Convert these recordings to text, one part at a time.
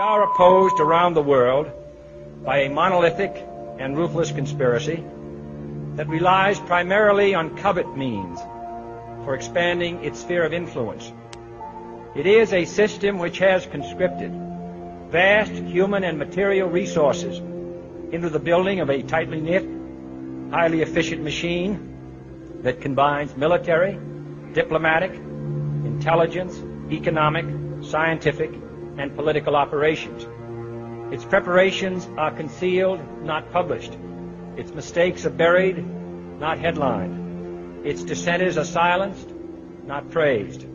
are opposed around the world by a monolithic and ruthless conspiracy that relies primarily on covert means for expanding its sphere of influence. It is a system which has conscripted vast human and material resources into the building of a tightly knit, highly efficient machine that combines military, diplomatic, intelligence, economic, scientific, and political operations. Its preparations are concealed, not published. Its mistakes are buried, not headlined. Its dissenters are silenced, not praised.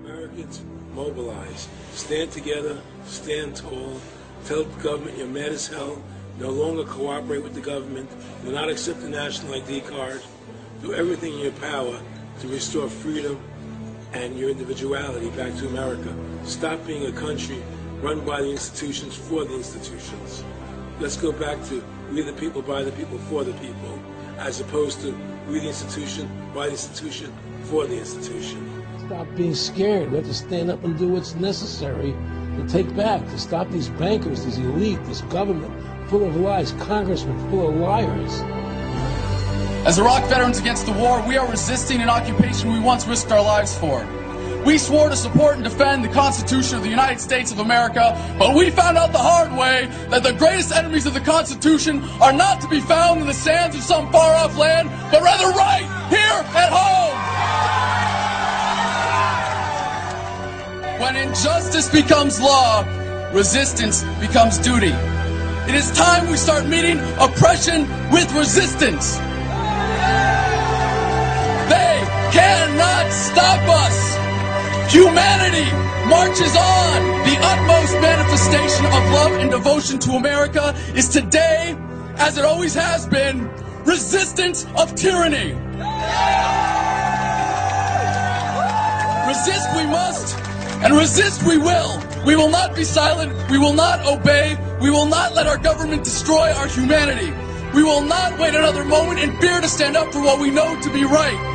Americans, mobilize. Stand together, stand tall. Tell the government you're mad as hell. No longer cooperate with the government. Do not accept the national ID card. Do everything in your power to restore freedom and your individuality back to America. Stop being a country run by the institutions for the institutions. Let's go back to we the people, by the people, for the people, as opposed to we the institution, by the institution, for the institution. Stop being scared. We have to stand up and do what's necessary to take back, to stop these bankers, this elite, this government full of lies, congressmen full of liars. As Iraq Veterans Against the War, we are resisting an occupation we once risked our lives for. We swore to support and defend the Constitution of the United States of America, but we found out the hard way that the greatest enemies of the Constitution are not to be found in the sands of some far-off land, but rather right here at home. When injustice becomes law, resistance becomes duty. It is time we start meeting oppression with resistance. They cannot stop us. Humanity marches on. The utmost manifestation of love and devotion to America is today, as it always has been, resistance of tyranny. Resist we must, and resist we will. We will not be silent. We will not obey. We will not let our government destroy our humanity. We will not wait another moment in fear to stand up for what we know to be right.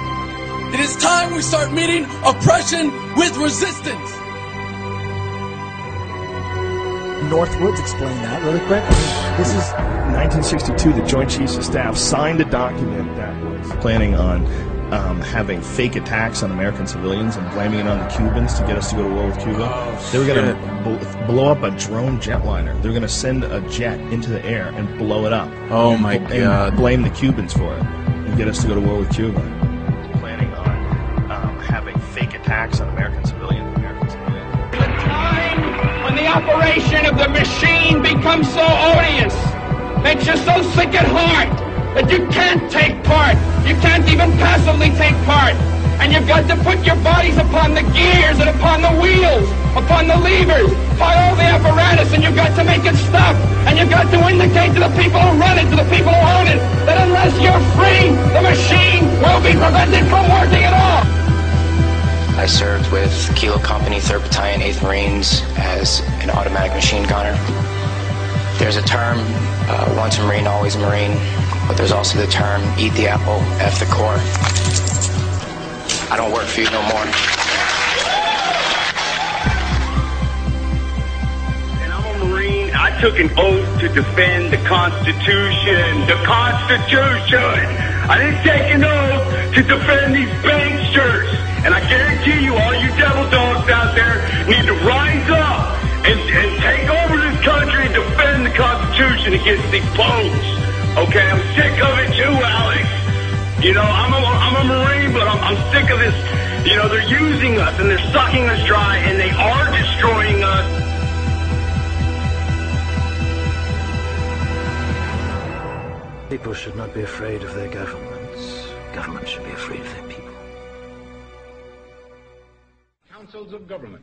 It is time we start meeting oppression with resistance. Northwoods, explain that really quick. This is 1962. The Joint Chiefs of Staff signed a document that was planning on having fake attacks on American civilians and blaming it on the Cubans to get us to go to war with Cuba. They were going to blow up a drone jetliner. They were going to send a jet into the air and blow it up. Oh my God! And blame the Cubans for it and get us to go to war with Cuba. Planning on having fake attacks on American civilians. The time when the operation of the machine becomes so odious, makes you so sick at heart that you can't take part. You can't even passively take part. And you've got to put your bodies upon the gears and upon the wheels, upon the levers, by all the apparatus, and you've got to make it stop. And you've got to indicate to the people who run it, to the people who own it, that unless you're free, the machine will be prevented from working at all. I served with Kilo Company, 3rd Battalion, 8th Marines as an automatic machine gunner. There's a term, once a Marine, always a Marine, but there's also the term, eat the apple, F the Corps. I don't work for you no more. And I'm a Marine. I took an oath to defend the Constitution. The Constitution! I didn't take an oath to defend these banksters. And I guarantee you, all you devil dogs out there need to rise up and take over this country and defend the Constitution against these punks. Okay, I'm sick of it too, Alex. You know, I'm a Marine, but I'm sick of this. You know, they're using us and they're sucking us dry and they are destroying us. People should not be afraid of their governments. Governments should be afraid of their people. Councils of government,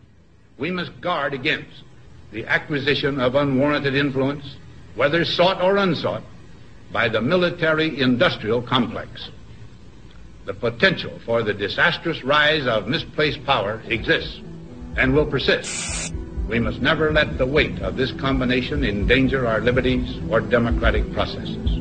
we must guard against the acquisition of unwarranted influence, whether sought or unsought, by the military-industrial complex. The potential for the disastrous rise of misplaced power exists and will persist. We must never let the weight of this combination endanger our liberties or democratic processes.